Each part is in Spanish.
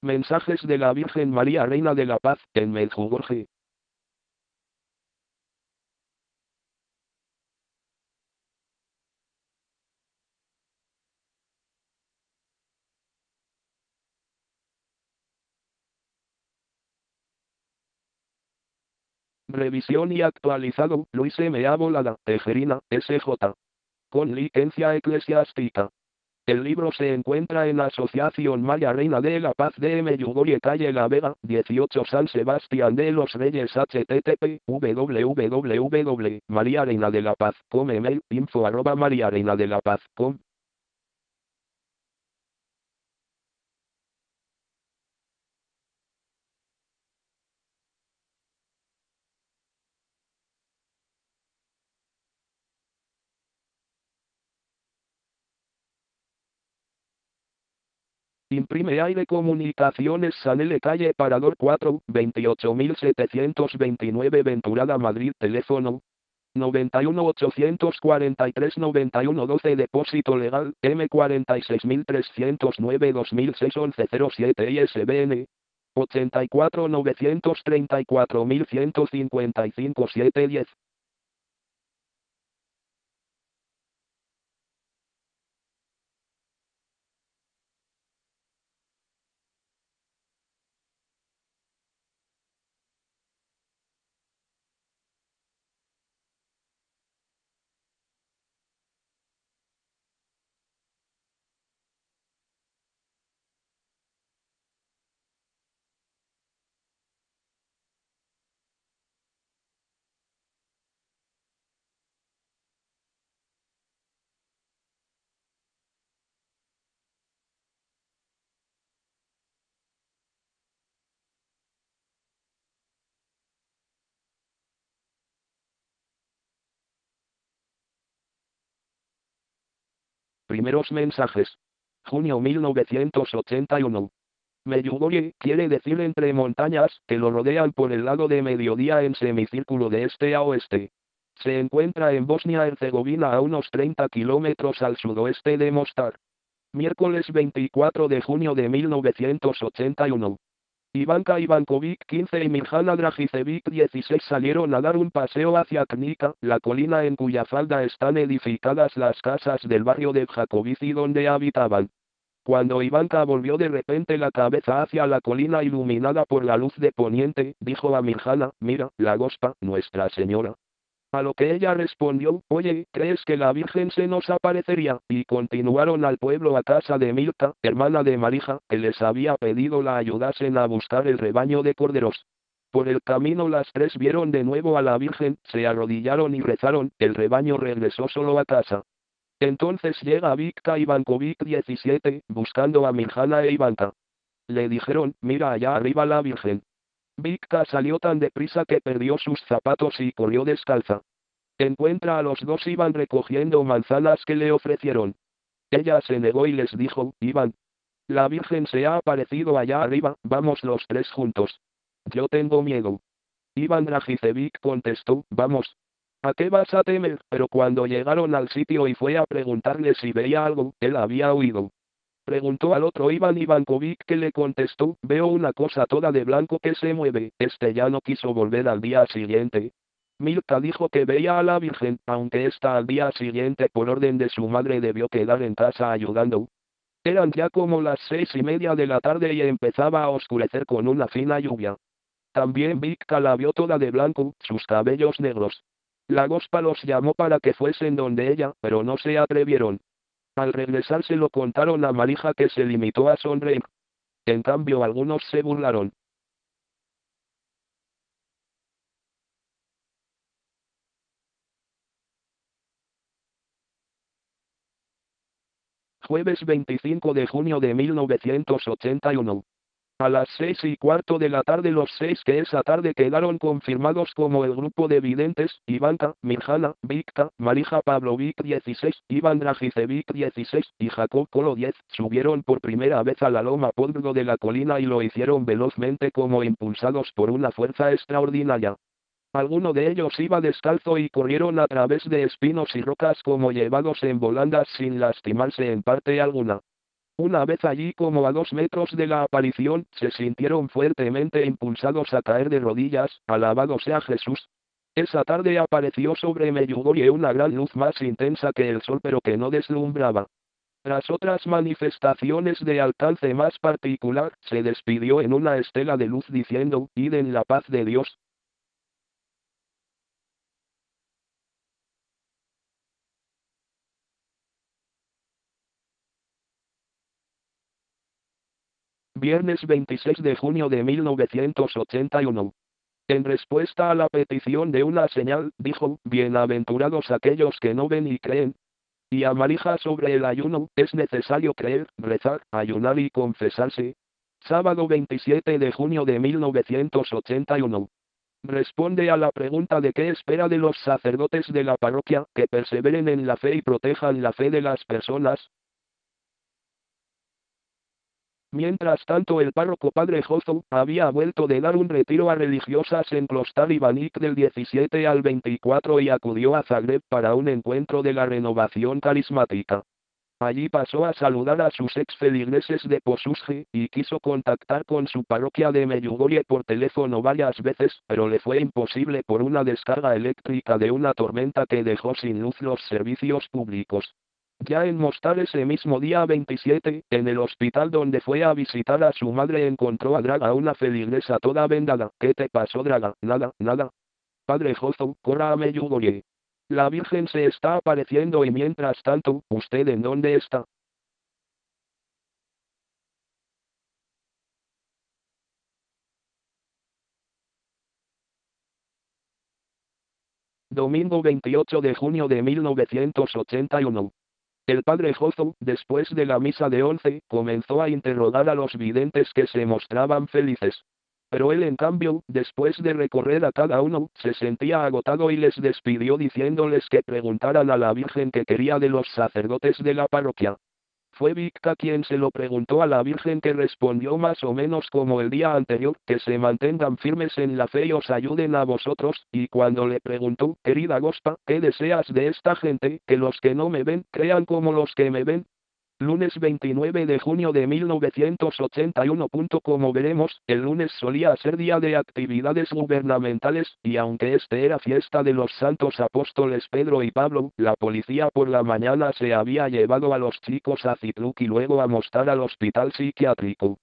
Mensajes de la Virgen María Reina de la Paz, en Medjugorje. Revisión y actualizado, Luis M. Ábolada, Tejerina, S.J. Con licencia eclesiástica. El libro se encuentra en Asociación María Reina de la Paz de Medjugorje, calle La Vega, 18 San Sebastián de los Reyes, http www.mariareinadelapaz.com, email info@mariareinadelapaz.com. Imprime Aire Comunicaciones Sanele, calle Parador 4, 28729 Venturada, Madrid. Teléfono 91 843 91 12. Depósito legal M46309 2006 1107. ISBN 84 934 155 710. Primeros mensajes. Junio 1981. Medjugorje, quiere decir entre montañas, que lo rodean por el lado de mediodía en semicírculo de este a oeste. Se encuentra en Bosnia-Herzegovina, a unos 30 kilómetros al sudoeste de Mostar. Miércoles 24 de junio de 1981. Ivanka Ivankovic 15 y Mirjana Dragicevic 16 salieron a dar un paseo hacia Knika, la colina en cuya falda están edificadas las casas del barrio de Jacovici donde habitaban. Cuando Ivanka volvió de repente la cabeza hacia la colina iluminada por la luz de poniente, dijo a Mirjana: mira, la Gospa, Nuestra Señora. A lo que ella respondió: oye, ¿crees que la Virgen se nos aparecería? Y continuaron al pueblo, a casa de Milka, hermana de Marija, que les había pedido la ayudasen a buscar el rebaño de corderos. Por el camino las tres vieron de nuevo a la Virgen, se arrodillaron y rezaron, el rebaño regresó solo a casa. Entonces llega Vikta Ivankovic 17, buscando a Mirjana e Ivanka. Le dijeron: mira allá arriba la Virgen. Vikta salió tan deprisa que perdió sus zapatos y corrió descalza. Encuentra a los dos, iban recogiendo manzanas que le ofrecieron. Ella se negó y les dijo: Iván, la Virgen se ha aparecido allá arriba, vamos los tres juntos. Yo tengo miedo. Iván Dragicevic contestó: vamos. ¿A qué vas a temer? Pero cuando llegaron al sitio y fue a preguntarle si veía algo, él había huido. Preguntó al otro Iván Ivankovic, que le contestó: veo una cosa toda de blanco que se mueve. Este ya no quiso volver al día siguiente. Milka dijo que veía a la Virgen, aunque ésta al día siguiente por orden de su madre debió quedar en casa ayudando. Eran ya como las 6:30 de la tarde y empezaba a oscurecer con una fina lluvia. También Vikta la vio toda de blanco, sus cabellos negros. La Gospa los llamó para que fuesen donde ella, pero no se atrevieron. Al regresar se lo contaron a Marija, que se limitó a sonreír. En cambio algunos se burlaron. Jueves 25 de junio de 1981. A las 6:15 de la tarde los seis que esa tarde quedaron confirmados como el grupo de videntes: Ivanka, Mirjana, Vikta, Marija Pavlovic 16, Iván Dragicevic 16 y Jacob Kolo 10, subieron por primera vez a la loma Podgo de la colina y lo hicieron velozmente, como impulsados por una fuerza extraordinaria. Alguno de ellos iba descalzo y corrieron a través de espinos y rocas como llevados en volandas sin lastimarse en parte alguna. Una vez allí, como a 2 metros de la aparición, se sintieron fuertemente impulsados a caer de rodillas, alabado sea Jesús. Esa tarde apareció sobre Medjugorje una gran luz más intensa que el sol pero que no deslumbraba. Tras otras manifestaciones de alcance más particular, se despidió en una estela de luz diciendo, id en la paz de Dios. Viernes 26 de junio de 1981. En respuesta a la petición de una señal, dijo, bienaventurados aquellos que no ven y creen. Y a Marija sobre el ayuno, es necesario creer, rezar, ayunar y confesarse. Sábado 27 de junio de 1981. Responde a la pregunta de qué espera de los sacerdotes de la parroquia, que perseveren en la fe y protejan la fe de las personas. Mientras tanto el párroco padre Jozo, había vuelto de dar un retiro a religiosas en Klostar Ivanic del 17 al 24 y acudió a Zagreb para un encuentro de la renovación carismática. Allí pasó a saludar a sus ex feligreses de Posusje, y quiso contactar con su parroquia de Medjugorje por teléfono varias veces, pero le fue imposible por una descarga eléctrica de una tormenta que dejó sin luz los servicios públicos. Ya en Mostar ese mismo día 27, en el hospital donde fue a visitar a su madre encontró a Draga, una feligresa toda vendada. ¿Qué te pasó, Draga? Nada, nada. Padre Jozo, corra a Medjugorje. La Virgen se está apareciendo y mientras tanto, ¿usted en dónde está? Domingo 28 de junio de 1981. El padre Jozo, después de la misa de 11, comenzó a interrogar a los videntes que se mostraban felices. Pero él en cambio, después de recorrer a cada uno, se sentía agotado y les despidió diciéndoles que preguntaran a la Virgen qué quería de los sacerdotes de la parroquia. Fue Victa quien se lo preguntó a la Virgen, que respondió más o menos como el día anterior, que se mantengan firmes en la fe y os ayuden a vosotros, y cuando le preguntó, querida Gospa, ¿qué deseas de esta gente? Que los que no me ven, crean como los que me ven. Lunes 29 de junio de 1981. Como veremos, el lunes solía ser día de actividades gubernamentales, y aunque este era fiesta de los santos apóstoles Pedro y Pablo, la policía por la mañana se había llevado a los chicos a Zipluk y luego a Mostar al hospital psiquiátrico.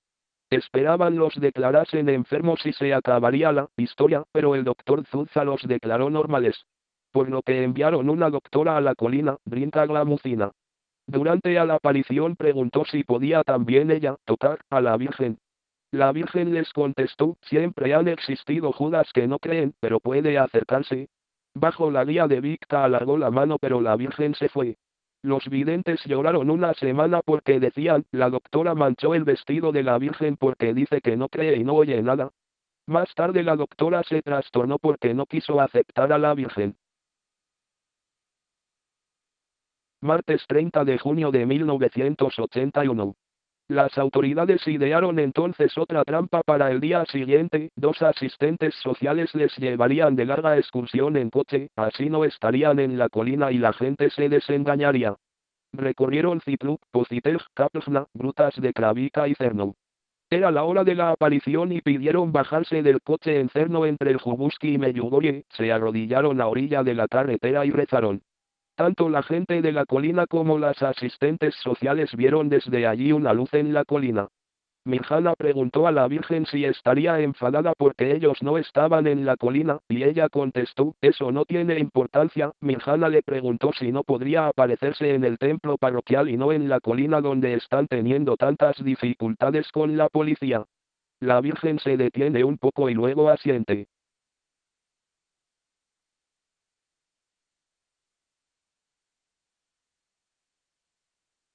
Esperaban los declarasen enfermos y se acabaría la historia, pero el doctor Zuza los declaró normales. Por lo que enviaron una doctora a la colina, Brinca Glamucina. Durante a la aparición preguntó si podía también ella tocar a la Virgen. La Virgen les contestó, siempre han existido Judas que no creen, pero puede acercarse. Bajo la guía de Victa alargó la mano pero la Virgen se fue. Los videntes lloraron una semana porque decían, la doctora manchó el vestido de la Virgen porque dice que no cree y no oye nada. Más tarde la doctora se trastornó porque no quiso aceptar a la Virgen. Martes 30 de junio de 1981. Las autoridades idearon entonces otra trampa para el día siguiente, 2 asistentes sociales les llevarían de larga excursión en coche, así no estarían en la colina y la gente se desengañaría. Recorrieron Zipluk, Pocitej, Kapsna, Grutas de Kravica y Cerno. Era la hora de la aparición y pidieron bajarse del coche en Cerno entre el Jubuski y Medjugorje, se arrodillaron a orilla de la carretera y rezaron. Tanto la gente de la colina como las asistentes sociales vieron desde allí una luz en la colina. Mirjana preguntó a la Virgen si estaría enfadada porque ellos no estaban en la colina, y ella contestó, eso no tiene importancia. Mirjana le preguntó si no podría aparecerse en el templo parroquial y no en la colina donde están teniendo tantas dificultades con la policía. La Virgen se detiene un poco y luego asiente.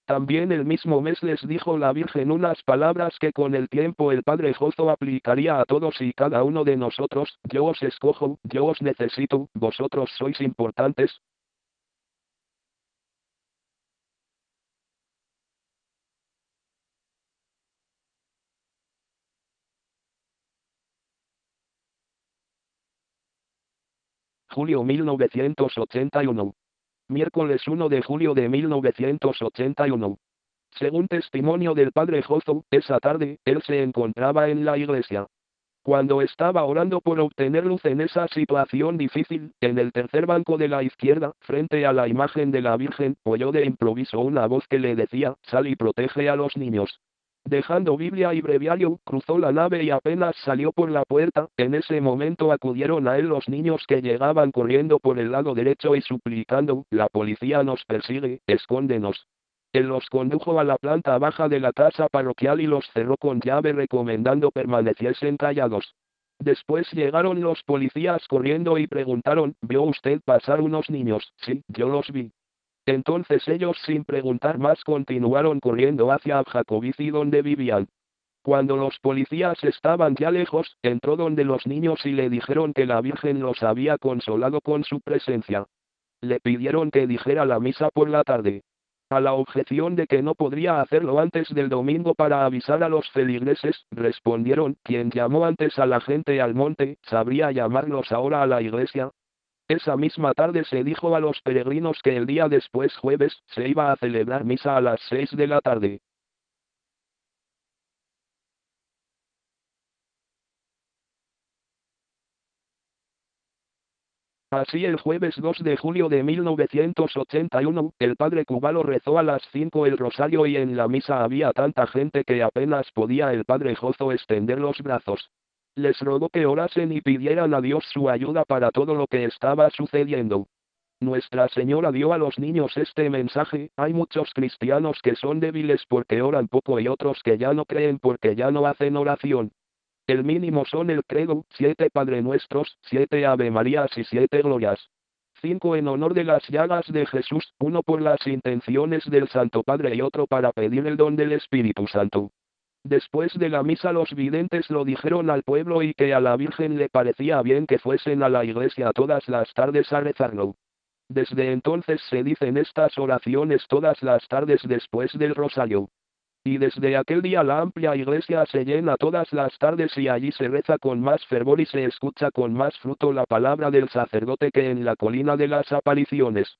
También el mismo mes les dijo la Virgen unas palabras que con el tiempo el Padre Jozo aplicaría a todos y cada uno de nosotros, yo os escojo, yo os necesito, vosotros sois importantes. Julio 1981. Miércoles 1 de julio de 1981. Según testimonio del padre Jozo, esa tarde, él se encontraba en la iglesia. Cuando estaba orando por obtener luz en esa situación difícil, en el tercer banco de la izquierda, frente a la imagen de la Virgen, oyó de improviso una voz que le decía, sal y protege a los niños. Dejando Biblia y breviario, cruzó la nave y apenas salió por la puerta, en ese momento acudieron a él los niños que llegaban corriendo por el lado derecho y suplicando, la policía nos persigue, escóndenos. Él los condujo a la planta baja de la casa parroquial y los cerró con llave recomendando permaneciesen callados. Después llegaron los policías corriendo y preguntaron, ¿vio usted pasar unos niños? Sí, yo los vi. Entonces ellos sin preguntar más continuaron corriendo hacia Jacobici donde vivían. Cuando los policías estaban ya lejos, entró donde los niños y le dijeron que la Virgen los había consolado con su presencia. Le pidieron que dijera la misa por la tarde. A la objeción de que no podría hacerlo antes del domingo para avisar a los feligreses, respondieron, quien llamó antes a la gente al monte, ¿sabría llamarlos ahora a la iglesia? Esa misma tarde se dijo a los peregrinos que el día después jueves, se iba a celebrar misa a las 6 de la tarde. Así el jueves 2 de julio de 1981, el padre Cubalo rezó a las 5 el rosario y en la misa había tanta gente que apenas podía el padre Jozo extender los brazos. Les rogó que orasen y pidieran a Dios su ayuda para todo lo que estaba sucediendo. Nuestra Señora dio a los niños este mensaje, hay muchos cristianos que son débiles porque oran poco y otros que ya no creen porque ya no hacen oración. El mínimo son el credo, 7 Padre Nuestros, 7 Ave Marías y 7 Glorias. 5 en honor de las llagas de Jesús, uno por las intenciones del Santo Padre y otro para pedir el don del Espíritu Santo. Después de la misa los videntes lo dijeron al pueblo y que a la Virgen le parecía bien que fuesen a la iglesia todas las tardes a rezarlo. Desde entonces se dicen estas oraciones todas las tardes después del rosario. Y desde aquel día la amplia iglesia se llena todas las tardes y allí se reza con más fervor y se escucha con más fruto la palabra del sacerdote que en la colina de las apariciones.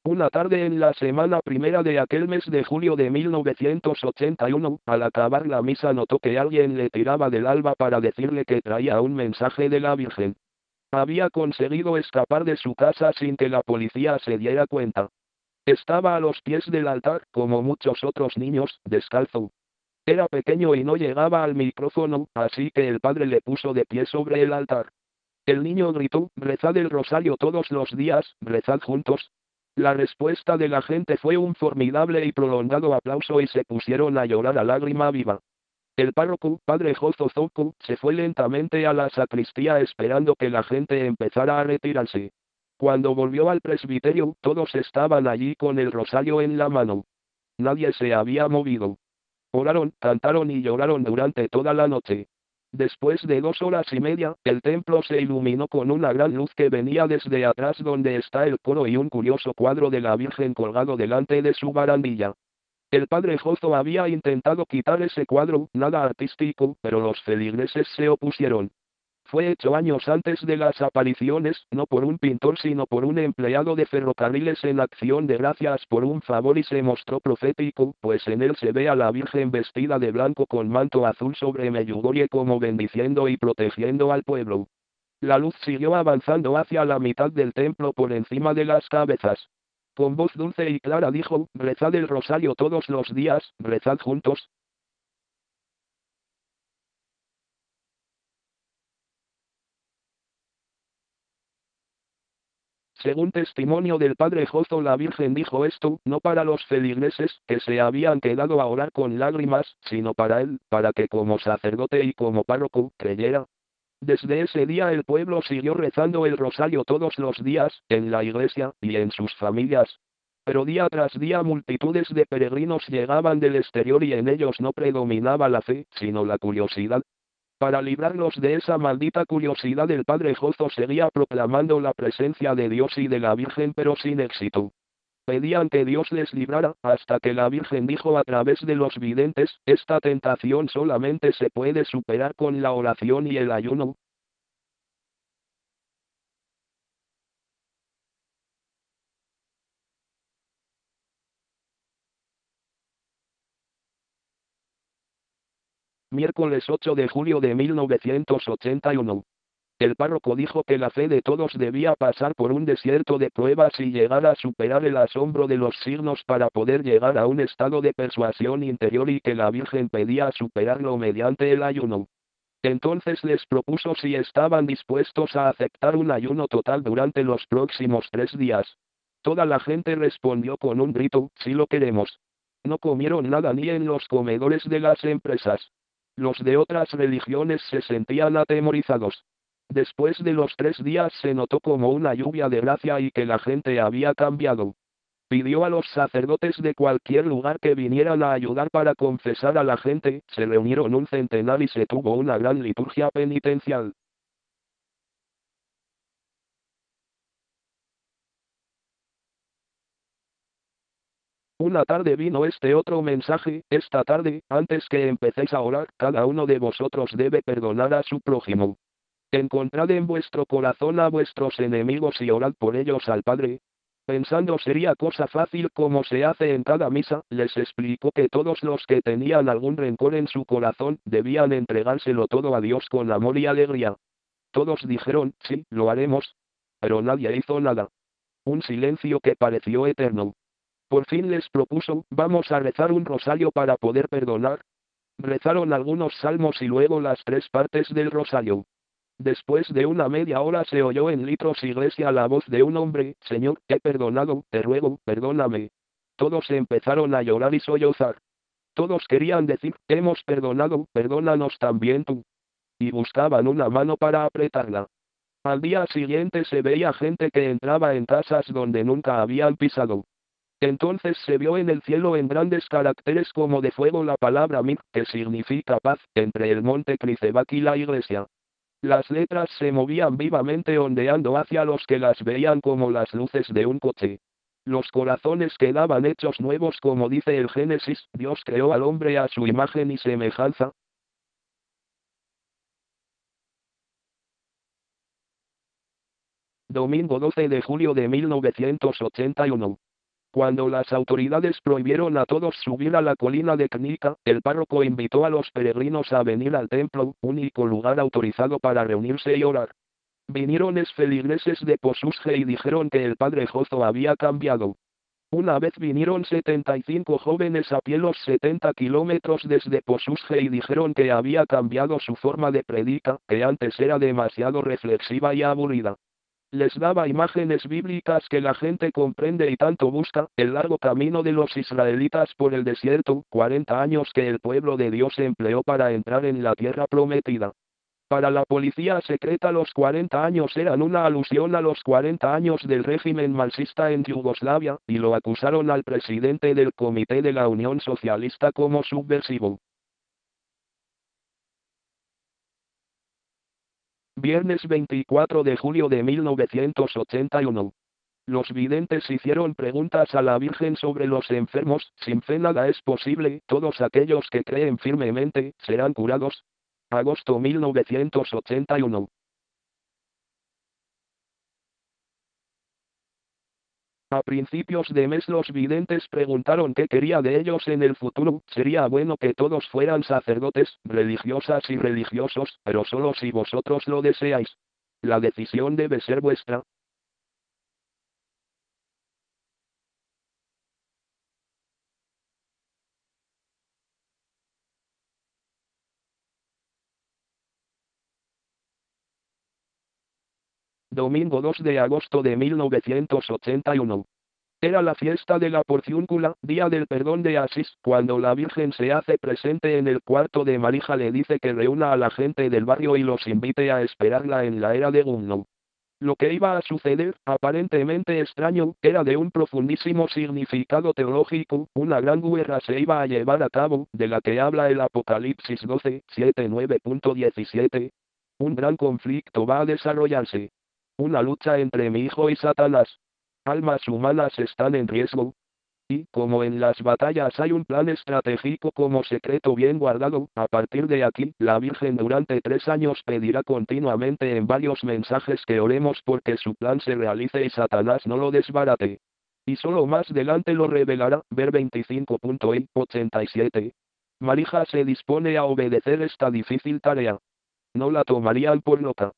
Una tarde en la semana primera de aquel mes de julio de 1981, al acabar la misa notó que alguien le tiraba del alba para decirle que traía un mensaje de la Virgen. Había conseguido escapar de su casa sin que la policía se diera cuenta. Estaba a los pies del altar, como muchos otros niños, descalzo. Era pequeño y no llegaba al micrófono, así que el padre le puso de pie sobre el altar. El niño gritó, rezad el rosario todos los días, rezad juntos. La respuesta de la gente fue un formidable y prolongado aplauso y se pusieron a llorar a lágrima viva. El párroco, padre Jozo Zoco, se fue lentamente a la sacristía esperando que la gente empezara a retirarse. Cuando volvió al presbiterio, todos estaban allí con el rosario en la mano. Nadie se había movido. Oraron, cantaron y lloraron durante toda la noche. Después de 2 horas y media, el templo se iluminó con una gran luz que venía desde atrás donde está el coro y un curioso cuadro de la Virgen colgado delante de su barandilla. El padre Jozo había intentado quitar ese cuadro, nada artístico, pero los feligreses se opusieron. Fue hecho años antes de las apariciones, no por un pintor sino por un empleado de ferrocarriles en acción de gracias por un favor y se mostró profético, pues en él se ve a la Virgen vestida de blanco con manto azul sobre Meyugorie como bendiciendo y protegiendo al pueblo. La luz siguió avanzando hacia la mitad del templo por encima de las cabezas. Con voz dulce y clara dijo, rezad el rosario todos los días, rezad juntos. Según testimonio del padre Jozo, la Virgen dijo esto, no para los feligreses, que se habían quedado a orar con lágrimas, sino para él, para que como sacerdote y como párroco, creyera. Desde ese día el pueblo siguió rezando el rosario todos los días, en la iglesia, y en sus familias. Pero día tras día multitudes de peregrinos llegaban del exterior y en ellos no predominaba la fe, sino la curiosidad. Para librarlos de esa maldita curiosidad el padre Jozo seguía proclamando la presencia de Dios y de la Virgen pero sin éxito. Pedían que Dios les librara, hasta que la Virgen dijo a través de los videntes, esta tentación solamente se puede superar con la oración y el ayuno. Miércoles 8 de julio de 1981. El párroco dijo que la fe de todos debía pasar por un desierto de pruebas y llegar a superar el asombro de los signos para poder llegar a un estado de persuasión interior y que la Virgen pedía superarlo mediante el ayuno. Entonces les propuso si estaban dispuestos a aceptar un ayuno total durante los próximos 3 días. Toda la gente respondió con un grito, sí lo queremos. No comieron nada ni en los comedores de las empresas. Los de otras religiones se sentían atemorizados. Después de los 3 días se notó como una lluvia de gracia y que la gente había cambiado. Pidió a los sacerdotes de cualquier lugar que vinieran a ayudar para confesar a la gente, se reunieron un centenar y se tuvo una gran liturgia penitencial. Una tarde vino este otro mensaje, esta tarde, antes que empecéis a orar, cada uno de vosotros debe perdonar a su prójimo. Encontrad en vuestro corazón a vuestros enemigos y orad por ellos al Padre. Pensando sería cosa fácil como se hace en cada misa, les explicó que todos los que tenían algún rencor en su corazón, debían entregárselo todo a Dios con amor y alegría. Todos dijeron, sí, lo haremos. Pero nadie hizo nada. Un silencio que pareció eterno. Por fin les propuso, vamos a rezar un rosario para poder perdonar. Rezaron algunos salmos y luego las 3 partes del rosario. Después de una media hora se oyó en Litros Iglesia la voz de un hombre, Señor, te he perdonado, te ruego, perdóname. Todos empezaron a llorar y sollozar. Todos querían decir, hemos perdonado, perdónanos también tú. Y buscaban una mano para apretarla. Al día siguiente se veía gente que entraba en casas donde nunca habían pisado. Entonces se vio en el cielo en grandes caracteres como de fuego la palabra Mir, que significa paz, entre el monte Cricebac y la iglesia. Las letras se movían vivamente ondeando hacia los que las veían como las luces de un coche. Los corazones quedaban hechos nuevos como dice el Génesis, Dios creó al hombre a su imagen y semejanza. Domingo 12 de julio de 1981. Cuando las autoridades prohibieron a todos subir a la colina de Knika, el párroco invitó a los peregrinos a venir al templo, único lugar autorizado para reunirse y orar. Vinieron feligreses de Posusge y dijeron que el padre Jozo había cambiado. Una vez vinieron 75 jóvenes a pie los 70 kilómetros desde Posusge y dijeron que había cambiado su forma de predica, que antes era demasiado reflexiva y aburrida. Les daba imágenes bíblicas que la gente comprende y tanto busca, el largo camino de los israelitas por el desierto, 40 años que el pueblo de Dios empleó para entrar en la tierra prometida. Para la policía secreta los 40 años eran una alusión a los 40 años del régimen marxista en Yugoslavia, y lo acusaron al presidente del Comité de la Unión Socialista como subversivo. Viernes 24 de julio de 1981. Los videntes hicieron preguntas a la Virgen sobre los enfermos, sin fe nada es posible, todos aquellos que creen firmemente, serán curados. Agosto 1981. A principios de mes los videntes preguntaron qué quería de ellos en el futuro, sería bueno que todos fueran sacerdotes, religiosas y religiosos, pero solo si vosotros lo deseáis. La decisión debe ser vuestra. Domingo 2 de agosto de 1981. Era la fiesta de la Porciúncula, día del perdón de Asís, cuando la Virgen se hace presente en el cuarto de Marija le dice que reúna a la gente del barrio y los invite a esperarla en la era de Gunno. Lo que iba a suceder, aparentemente extraño, era de un profundísimo significado teológico, una gran guerra se iba a llevar a cabo, de la que habla el Apocalipsis 12, 7, 9.17. Un gran conflicto va a desarrollarse. Una lucha entre mi hijo y Satanás. Almas humanas están en riesgo. Y, como en las batallas hay un plan estratégico como secreto bien guardado, a partir de aquí, la Virgen durante 3 años pedirá continuamente en varios mensajes que oremos porque su plan se realice y Satanás no lo desbarate. Y solo más adelante lo revelará, ver 25.87. Marija se dispone a obedecer esta difícil tarea. No la tomarían por loca.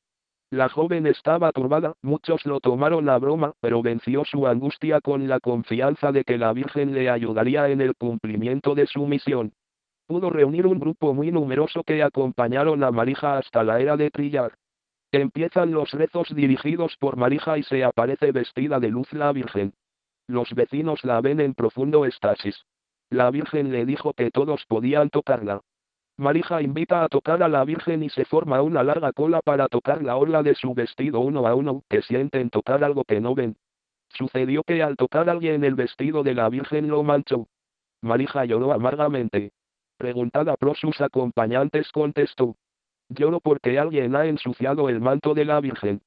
La joven estaba turbada, muchos lo tomaron a broma, pero venció su angustia con la confianza de que la Virgen le ayudaría en el cumplimiento de su misión. Pudo reunir un grupo muy numeroso que acompañaron a Marija hasta la era de trillar. Empiezan los rezos dirigidos por Marija y se aparece vestida de luz la Virgen. Los vecinos la ven en profundo éxtasis. La Virgen le dijo que todos podían tocarla. Marija invita a tocar a la Virgen y se forma una larga cola para tocar la orla de su vestido uno a uno, que sienten tocar algo que no ven. Sucedió que al tocar alguien el vestido de la Virgen lo manchó. Marija lloró amargamente. Preguntada por sus acompañantes contestó: lloro porque alguien ha ensuciado el manto de la Virgen.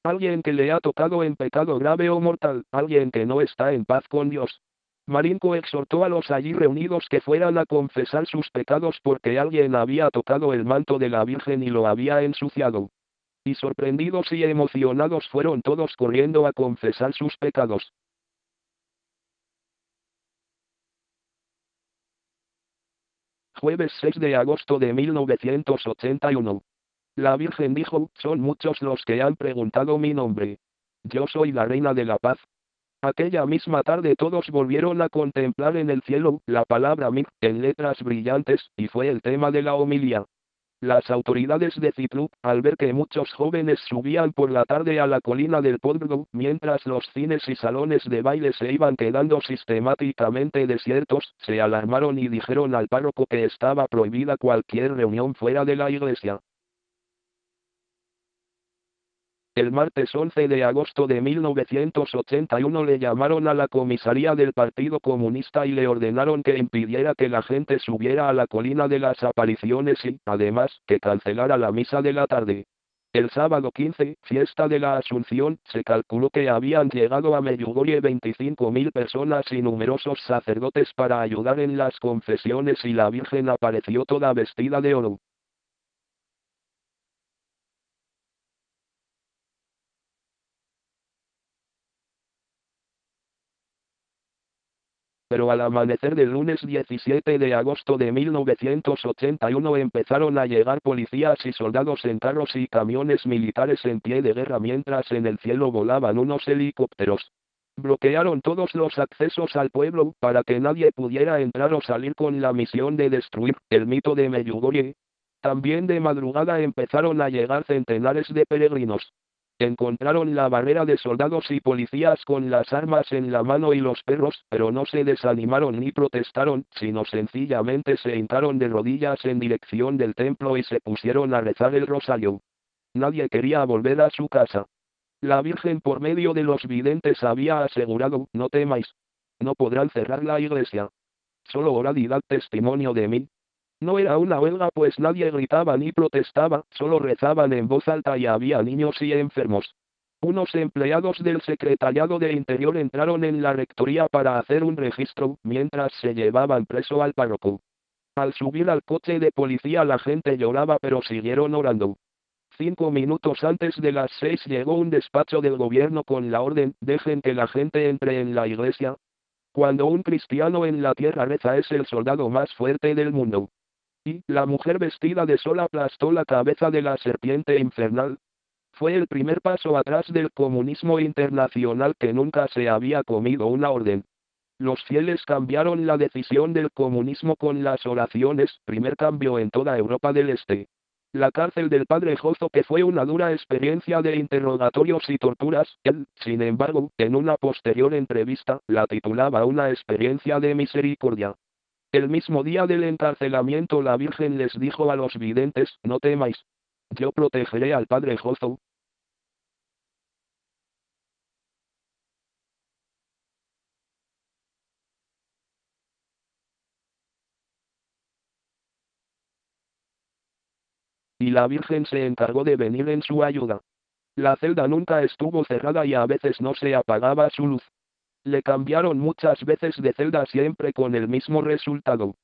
Alguien que le ha tocado en pecado grave o mortal, alguien que no está en paz con Dios. Marinko exhortó a los allí reunidos que fueran a confesar sus pecados porque alguien había tocado el manto de la Virgen y lo había ensuciado. Y sorprendidos y emocionados fueron todos corriendo a confesar sus pecados. Jueves 6 de agosto de 1981. La Virgen dijo: son muchos los que han preguntado mi nombre. Yo soy la Reina de la Paz. Aquella misma tarde todos volvieron a contemplar en el cielo la palabra Mir, en letras brillantes, y fue el tema de la homilía. Las autoridades de Zipluk, al ver que muchos jóvenes subían por la tarde a la colina del Podglo, mientras los cines y salones de baile se iban quedando sistemáticamente desiertos, se alarmaron y dijeron al párroco que estaba prohibida cualquier reunión fuera de la iglesia. El martes 11 de agosto de 1981 le llamaron a la comisaría del Partido Comunista y le ordenaron que impidiera que la gente subiera a la colina de las apariciones y, además, que cancelara la misa de la tarde. El sábado 15, fiesta de la Asunción, se calculó que habían llegado a Medjugorje 25.000 personas y numerosos sacerdotes para ayudar en las confesiones y la Virgen apareció toda vestida de oro. Pero al amanecer del lunes 17 de agosto de 1981 empezaron a llegar policías y soldados en carros y camiones militares en pie de guerra mientras en el cielo volaban unos helicópteros. Bloquearon todos los accesos al pueblo para que nadie pudiera entrar o salir con la misión de destruir el mito de Medjugorje. También de madrugada empezaron a llegar centenares de peregrinos. Encontraron la barrera de soldados y policías con las armas en la mano y los perros, pero no se desanimaron ni protestaron, sino sencillamente se hincaron de rodillas en dirección del templo y se pusieron a rezar el rosario. Nadie quería volver a su casa. La Virgen por medio de los videntes había asegurado: no temáis. No podrán cerrar la iglesia. Solo orad y dad testimonio de mí. No era una huelga pues nadie gritaba ni protestaba, solo rezaban en voz alta y había niños y enfermos. Unos empleados del Secretariado de Interior entraron en la rectoría para hacer un registro, mientras se llevaban preso al párroco. Al subir al coche de policía la gente lloraba pero siguieron orando. 5 minutos antes de las 6 llegó un despacho del gobierno con la orden: dejen que la gente entre en la iglesia. Cuando un cristiano en la tierra reza es el soldado más fuerte del mundo. Y la mujer vestida de sol aplastó la cabeza de la serpiente infernal. Fue el primer paso atrás del comunismo internacional que nunca se había comido una orden. Los fieles cambiaron la decisión del comunismo con las oraciones, primer cambio en toda Europa del Este. La cárcel del Padre Jozo, que fue una dura experiencia de interrogatorios y torturas, él, sin embargo, en una posterior entrevista, la titulaba una experiencia de misericordia. El mismo día del encarcelamiento la Virgen les dijo a los videntes: no temáis. Yo protegeré al Padre Jozo. Y la Virgen se encargó de venir en su ayuda. La celda nunca estuvo cerrada y a veces no se apagaba su luz. Le cambiaron muchas veces de celda siempre con el mismo resultado.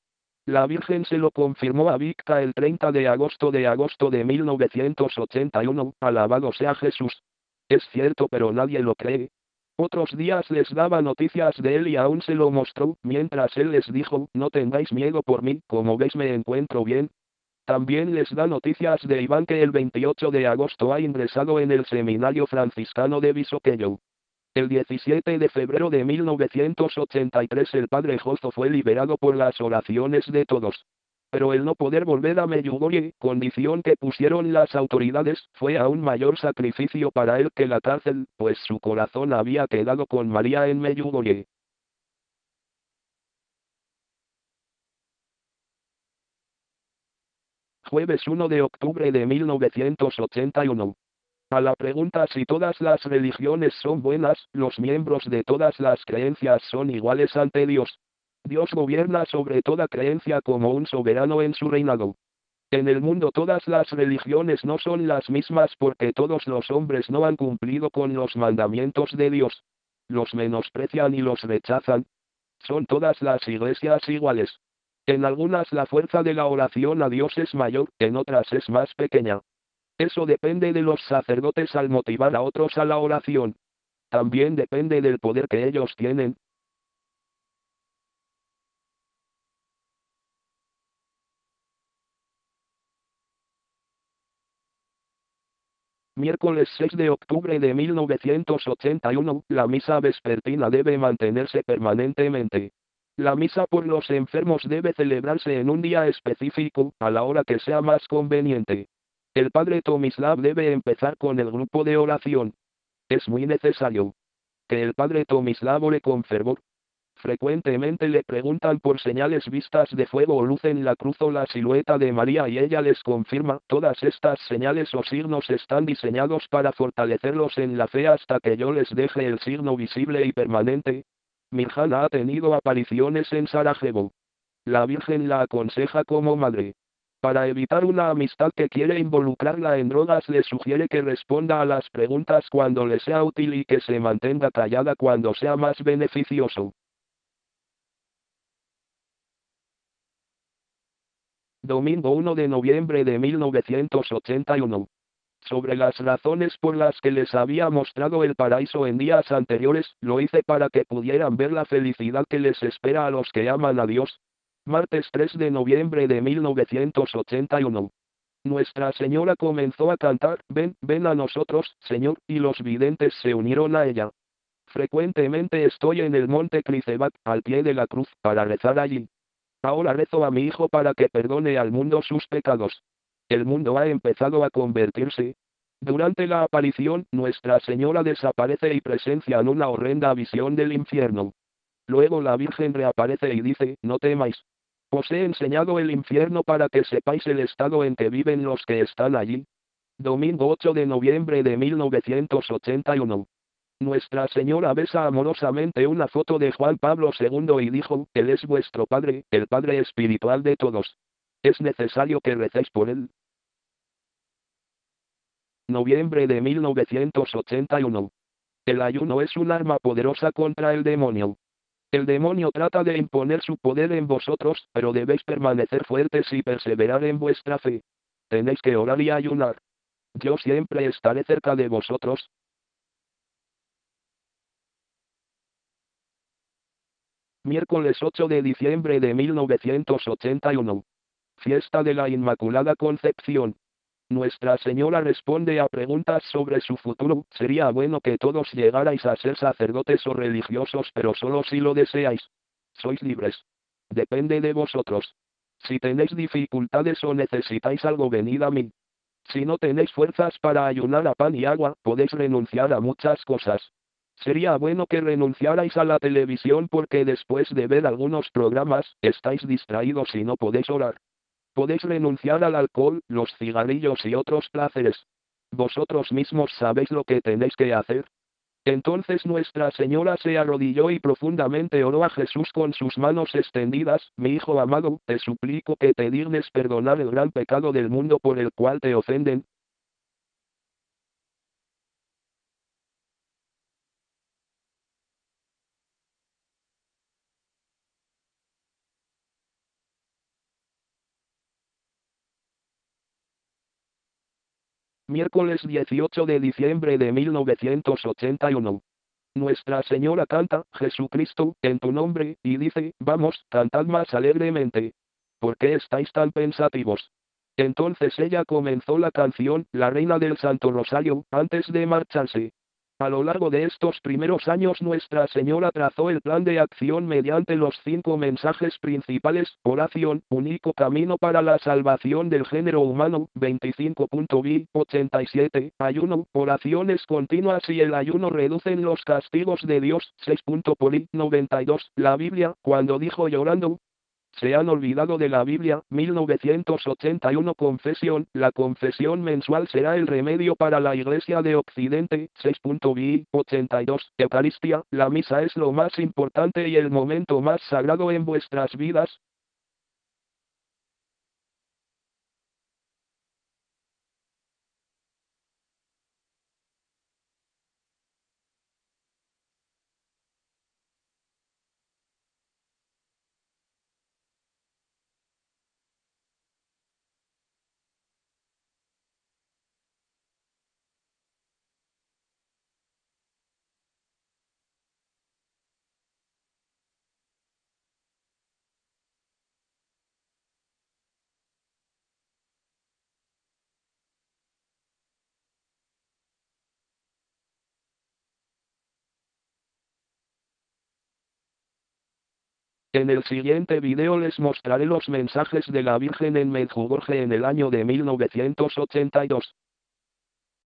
La Virgen se lo confirmó a Victa el 30 de agosto de 1981, alabado sea Jesús. Es cierto, pero nadie lo cree. Otros días les daba noticias de él y aún se lo mostró, mientras él les dijo, no tengáis miedo por mí, como veis me encuentro bien. También les da noticias de Iván que el 28 de agosto ha ingresado en el seminario franciscano de Visoquello. El 17 de febrero de 1983 el padre Jozo fue liberado por las oraciones de todos. Pero el no poder volver a Medjugorje, condición que pusieron las autoridades, fue aún mayor sacrificio para él que la cárcel, pues su corazón había quedado con María en Medjugorje. Jueves 1 de octubre de 1981. A la pregunta si todas las religiones son buenas, los miembros de todas las creencias son iguales ante Dios. Dios gobierna sobre toda creencia como un soberano en su reinado. En el mundo todas las religiones no son las mismas porque todos los hombres no han cumplido con los mandamientos de Dios. Los menosprecian y los rechazan. Son todas las iglesias iguales. En algunas la fuerza de la oración a Dios es mayor, en otras es más pequeña. Eso depende de los sacerdotes al motivar a otros a la oración. También depende del poder que ellos tienen. Miércoles 6 de octubre de 1981, la misa vespertina debe mantenerse permanentemente. La misa por los enfermos debe celebrarse en un día específico, a la hora que sea más conveniente. El padre Tomislav debe empezar con el grupo de oración. Es muy necesario que el padre Tomislav ore con fervor. Frecuentemente le preguntan por señales vistas de fuego o luz en la cruz o la silueta de María y ella les confirma, todas estas señales o signos están diseñados para fortalecerlos en la fe hasta que yo les deje el signo visible y permanente. Mirjana ha tenido apariciones en Sarajevo. La Virgen la aconseja como madre. Para evitar una amistad que quiere involucrarla en drogas le sugiere que responda a las preguntas cuando le sea útil y que se mantenga callada cuando sea más beneficioso. Domingo 1 de noviembre de 1981. Sobre las razones por las que les había mostrado el paraíso en días anteriores, lo hice para que pudieran ver la felicidad que les espera a los que aman a Dios. Martes 3 de noviembre de 1981. Nuestra Señora comenzó a cantar, ven, ven a nosotros, Señor, y los videntes se unieron a ella. Frecuentemente estoy en el monte Krizebat, al pie de la cruz, para rezar allí. Ahora rezo a mi Hijo para que perdone al mundo sus pecados. El mundo ha empezado a convertirse. Durante la aparición, Nuestra Señora desaparece y presencia en una horrenda visión del infierno. Luego la Virgen reaparece y dice, no temáis. Os he enseñado el infierno para que sepáis el estado en que viven los que están allí. Domingo 8 de noviembre de 1981. Nuestra Señora besa amorosamente una foto de Juan Pablo II y dijo, Él es vuestro Padre, el Padre espiritual de todos. Es necesario que recéis por Él. Noviembre de 1981. El ayuno es un arma poderosa contra el demonio. El demonio trata de imponer su poder en vosotros, pero debéis permanecer fuertes y perseverar en vuestra fe. Tenéis que orar y ayunar. Yo siempre estaré cerca de vosotros. Miércoles 8 de diciembre de 1981. Fiesta de la Inmaculada Concepción. Nuestra Señora responde a preguntas sobre su futuro. Sería bueno que todos llegarais a ser sacerdotes o religiosos, pero solo si lo deseáis. Sois libres. Depende de vosotros. Si tenéis dificultades o necesitáis algo, venid a mí. Si no tenéis fuerzas para ayunar a pan y agua, podéis renunciar a muchas cosas. Sería bueno que renunciarais a la televisión porque después de ver algunos programas, estáis distraídos y no podéis orar. Podéis renunciar al alcohol, los cigarrillos y otros placeres. Vosotros mismos sabéis lo que tenéis que hacer. Entonces Nuestra Señora se arrodilló y profundamente oró a Jesús con sus manos extendidas, mi Hijo amado, te suplico que te dignes perdonar el gran pecado del mundo por el cual te ofenden. Miércoles 18 de diciembre de 1981. Nuestra Señora canta, Jesucristo, en tu nombre, y dice, vamos, cantad más alegremente. ¿Por qué estáis tan pensativos? Entonces ella comenzó la canción, La Reina del Santo Rosario, antes de marcharse. A lo largo de estos primeros años Nuestra Señora trazó el plan de acción mediante los 5 mensajes principales: oración, único camino para la salvación del género humano, 25.b, 87, ayuno, oraciones continuas y el ayuno reducen los castigos de Dios, 6.poli, 92, la Biblia, cuando dijo llorando, se han olvidado de la Biblia, 1981 Confesión, la confesión mensual será el remedio para la Iglesia de Occidente, 6.bi, 82, Eucaristía, la misa es lo más importante y el momento más sagrado en vuestras vidas. En el siguiente video les mostraré los mensajes de la Virgen en Medjugorje en el año de 1982.